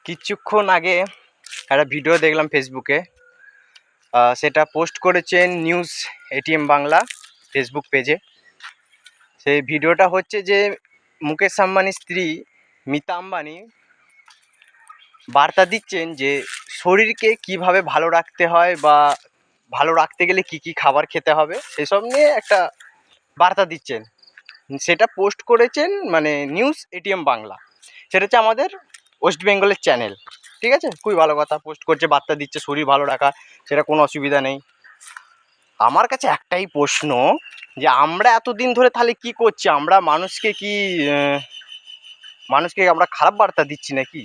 কিছুক্ষণ আগে একটা ভিডিও দেখলাম ফেসবুকে। সেটা পোস্ট করেছেন নিউজ এটিএম বাংলা ফেসবুক পেজে। সেই ভিডিওটা হচ্ছে যে মুকেশ আম্বানির স্ত্রী মিতা আম্বানি বার্তা দিচ্ছেন যে শরীরকে কিভাবে ভালো রাখতে হয় বা ভালো রাখতে গেলে কি কি খাবার খেতে হবে সেসব নিয়ে একটা বার্তা দিচ্ছেন। সেটা পোস্ট করেছেন মানে নিউজ এটিএম বাংলা। সেটা হচ্ছে আমাদের ওয়েস্ট বেঙ্গলের চ্যানেল। ঠিক আছে, খুবই ভালো কথা, পোস্ট করছে, বার্তা দিচ্ছে শরীর ভালো রাখা, সেটা কোনো অসুবিধা নেই। আমার কাছে একটাই প্রশ্ন, যে আমরা এতদিন ধরে তাহলে কি করছি? আমরা মানুষকে আমরা খারাপ বার্তা দিচ্ছি নাকি?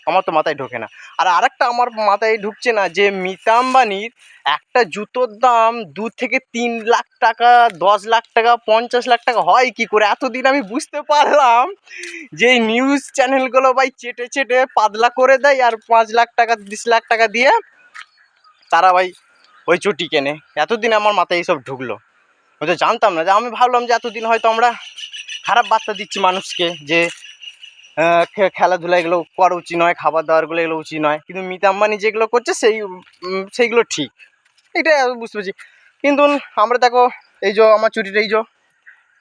আমার তো মাথায় ঢোকে না। আর আরেকটা আমার মাথায় ঢুকছে না, যে মিতা আম্বানির একটা জুতোর দাম 2 থেকে 3 লাখ টাকা, 10 লাখ টাকা, 50 লাখ টাকা হয় কি করে? এতদিন আমি বুঝতে পারলাম যে নিউজ চ্যানেলগুলো ভাই চেটে চেটে পাতলা করে দেয়, আর 5 লাখ টাকা 20 লাখ টাকা দিয়ে তারা ভাই ওই চটি কেনে। এতদিন আমার মাথায় এইসব ঢুকলো, আমি তো জানতাম না। যে আমি ভাবলাম যে এতদিন হয়তো আমরা খারাপ বার্তা দিচ্ছি মানুষকে, যে খেলাধুলা এগুলো করা উচিত নয়, খাবার দাবারগুলো এগুলো উচিত নয়, কিন্তু মিতা আম্বানি যেগুলো করছে সেইগুলো ঠিক। এটাই আমি বুঝতে পারছি। কিন্তু আমরা দেখো, এই যে আমার চটিটা, এই যে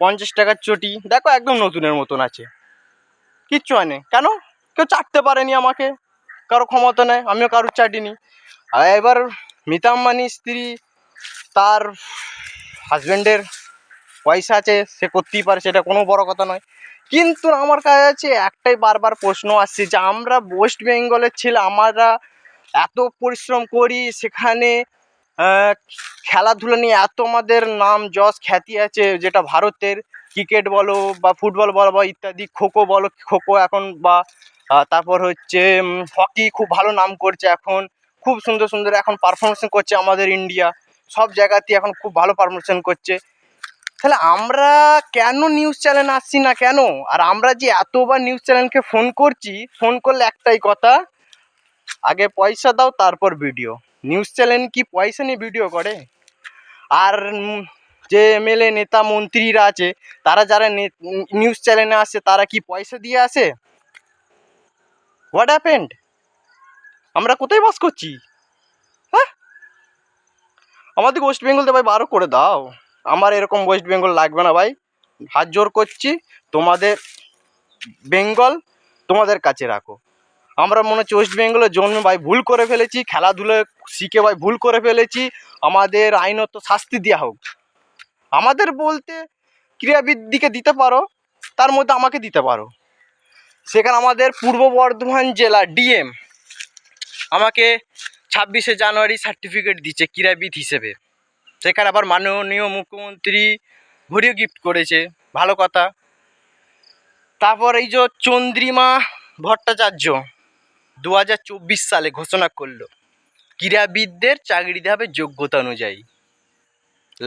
50 টাকার চটি, দেখো একদম নতুনের মতন আছে, কিচ্ছু হয়নি। কেন? কেউ চাটতে পারেনি আমাকে, কারো ক্ষমতা নেই, আমিও কারোর চাটিনি। আর এবার মিতা আম্বানির স্ত্রী, তার হাজব্যান্ডের পয়সা আছে, সে করতেই পারে, সেটা কোনো বড় কথা নয়। কিন্তু আমার কাছে একটাই বারবার প্রশ্ন আসছে, যে আমরা ওয়েস্ট বেঙ্গলের ছেলে, আমরা এত পরিশ্রম করি, সেখানে খেলাধুলা নিয়ে এত আমাদের নাম যশ খ্যাতি আছে, যেটা ভারতের ক্রিকেট বলো বা ফুটবল বলো বা ইত্যাদি, খোখো বলো, খোখো এখন, বা তারপর হচ্ছে হকি খুব ভালো নাম করছে এখন, খুব সুন্দর সুন্দর এখন পারফরমেন্স করছে আমাদের ইন্ডিয়া, সব জায়গাতেই এখন খুব ভালো পারফরমেন্স করছে। তাহলে আমরা কেন নিউজ চ্যানেল আসছি না কেন? আর আমরা যে এতবার নিউজ চ্যানেলকে ফোন করছি, ফোন করলে একটাই কথা, আগে পয়সা দাও তারপর ভিডিও। নিউজ চ্যানেল কি পয়সা নিয়ে ভিডিও করে? আর যে এমএলএ নেতা মন্ত্রীরা আছে, তারা যারা নিউজ চ্যানেলে আসে, তারা কি পয়সা দিয়ে আসে? What happened? আমরা কোথায় বাস করছি? হ্যাঁ, আমাদের ওয়েস্ট বেঙ্গলতে ভাই বারো করে দাও। আমার এরকম ওয়েস্ট বেঙ্গল লাগবে না ভাই, হাত জোর করছি। তোমাদের বেঙ্গল তোমাদের কাছে রাখো। আমরা মনে হচ্ছে ওয়েস্ট বেঙ্গলের জন্য ভাই ভুল করে ফেলেছি, খেলাধুলো শিখে ভাই ভুল করে ফেলেছি, আমাদের আইনত শাস্তি দেওয়া হোক। আমাদের বলতে ক্রীড়াবিদদিকে দিতে পারো, তার মধ্যে আমাকে দিতে পারো। সেখানে আমাদের পূর্ব বর্ধমান জেলা ডিএম আমাকে 26শে জানুয়ারি সার্টিফিকেট দিচ্ছে ক্রীড়াবিদ হিসেবে। সেখানে আবার মাননীয় মুখ্যমন্ত্রী ঘুরিয়ে গিফট করেছে, ভালো কথা। তারপর এই যে চন্দ্রিমা ভট্টাচার্য 2024 সালে ঘোষণা করলো ক্রীড়াবিদদের চাকরি দেওয়া হবে যোগ্যতা অনুযায়ী।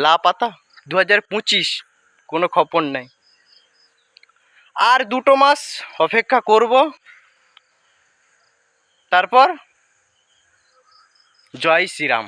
লাপাতা 2025, কোনো খবর নেই। আর 2 মাস অপেক্ষা করব, তারপর জয় শ্রীরাম।